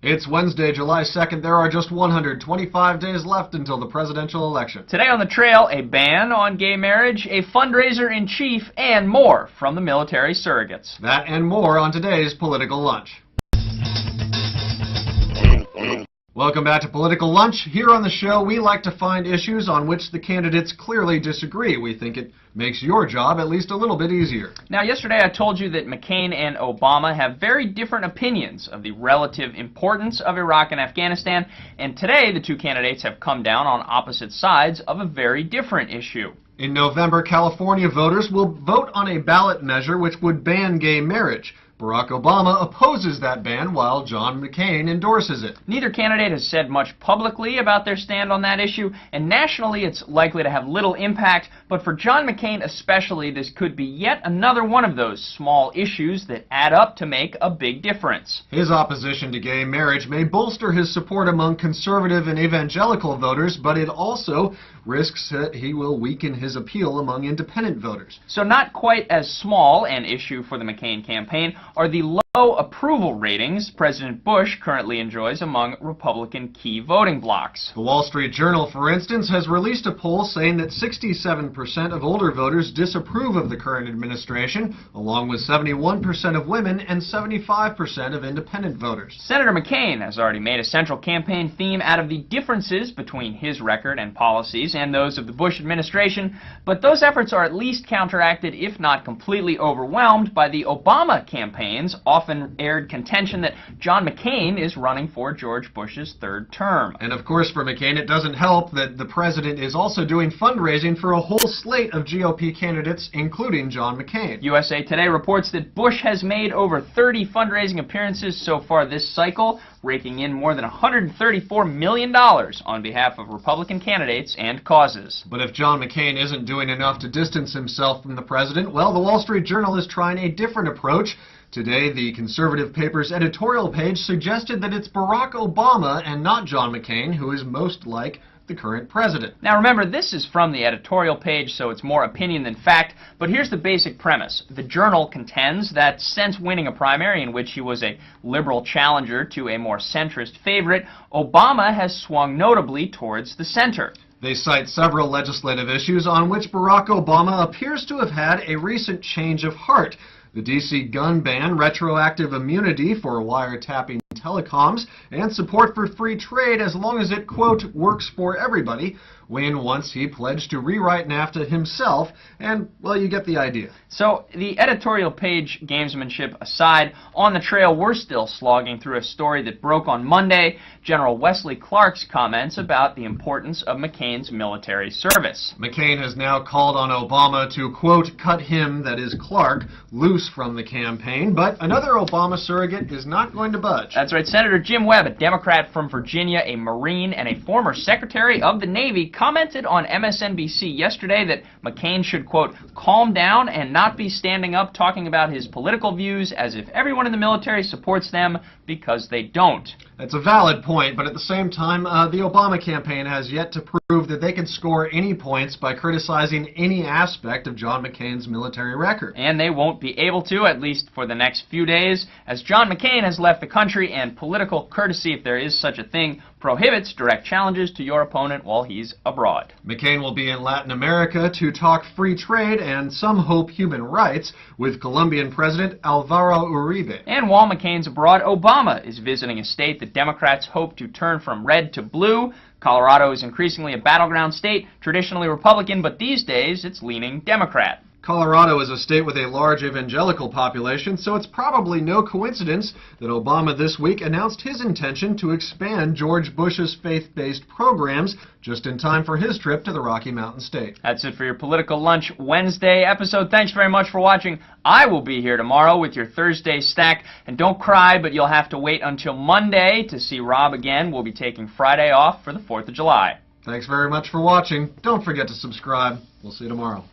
It's Wednesday, July 2nd. There are just 125 days left until the presidential election. Today on the trail, a ban on gay marriage, a fundraiser-in-chief, and more from the military surrogates. That and more on today's Political Lunch. Welcome back to Political Lunch. Here on the show, we like to find issues on which the candidates clearly disagree. We think it makes your job at least a little bit easier. Now, yesterday I told you that McCain and Obama have very different opinions of the relative importance of Iraq and Afghanistan, and today the two candidates have come down on opposite sides of a very different issue. In November, California voters will vote on a ballot measure which would ban gay marriage. Barack Obama opposes that ban while John McCain endorses it. Neither candidate has said much publicly about their stand on that issue, and nationally it's likely to have little impact, but for John McCain especially, this could be yet another one of those small issues that add up to make a big difference. His opposition to gay marriage may bolster his support among conservative and evangelical voters, but it also risks that he will weaken his appeal among independent voters. So not quite as small an issue for the McCain campaign are the low approval ratings President Bush currently enjoys among Republican key voting blocs. The Wall Street Journal, for instance, has released a poll saying that 67% of older voters disapprove of the current administration, along with 71% of women and 75% of independent voters. Senator McCain has already made a central campaign theme out of the differences between his record and policies and those of the Bush administration, but those efforts are at least counteracted, if not completely overwhelmed, by the Obama campaign's often aired contention that John McCain is running for George Bush's third term. And of course for McCain it doesn't help that the president is also doing fundraising for a whole slate of GOP candidates, including John McCain. USA Today reports that Bush has made over 30 fundraising appearances so far this cycle, raking in more than $134 million on behalf of Republican candidates and causes. But if John McCain isn't doing enough to distance himself from the president, well, the Wall Street Journal is trying a different approach. Today, the conservative paper's editorial page suggested that it's Barack Obama and not John McCain who is most like the current president. Now remember, this is from the editorial page, so it's more opinion than fact, but here's the basic premise. The Journal contends that since winning a primary in which he was a liberal challenger to a more centrist favorite, Obama has swung notably towards the center. They cite several legislative issues on which Barack Obama appears to have had a recent change of heart. The D.C. gun ban, retroactive immunity for wiretapping telecoms, and support for free trade as long as it, quote, works for everybody, when once he pledged to rewrite NAFTA himself, and, well, you get the idea. So, the editorial page gamesmanship aside, on the trail we're still slogging through a story that broke on Monday, General Wesley Clark's comments about the importance of McCain's military service. McCain has now called on Obama to, quote, cut him, that is Clark, loose from the campaign, but another Obama surrogate is not going to budge. That's right. Senator Jim Webb, a Democrat from Virginia, a Marine, and a former Secretary of the Navy, commented on MSNBC yesterday that McCain should, quote, calm down and not be standing up talking about his political views as if everyone in the military supports them, because they don't. That's a valid point, but at the same time, the Obama campaign has yet to prove that they can score any points by criticizing any aspect of John McCain's military record. And they won't be able to, at least for the next few days, as John McCain has left the country and political courtesy, if there is such a thing, prohibits direct challenges to your opponent while he's abroad. McCain will be in Latin America to talk free trade and some hope human rights with Colombian President Alvaro Uribe. And while McCain's abroad, Obama is visiting a state that Democrats hope to turn from red to blue. Colorado is increasingly a battleground state, traditionally Republican, but these days it's leaning Democrat. Colorado is a state with a large evangelical population, so it's probably no coincidence that Obama this week announced his intention to expand George Bush's faith-based programs just in time for his trip to the Rocky Mountain State. That's it for your Political Lunch Wednesday episode. Thanks very much for watching. I will be here tomorrow with your Thursday stack, and don't cry, but you'll have to wait until Monday to see Rob again. We'll be taking Friday off for the 4th of July. Thanks very much for watching. Don't forget to subscribe. We'll see you tomorrow.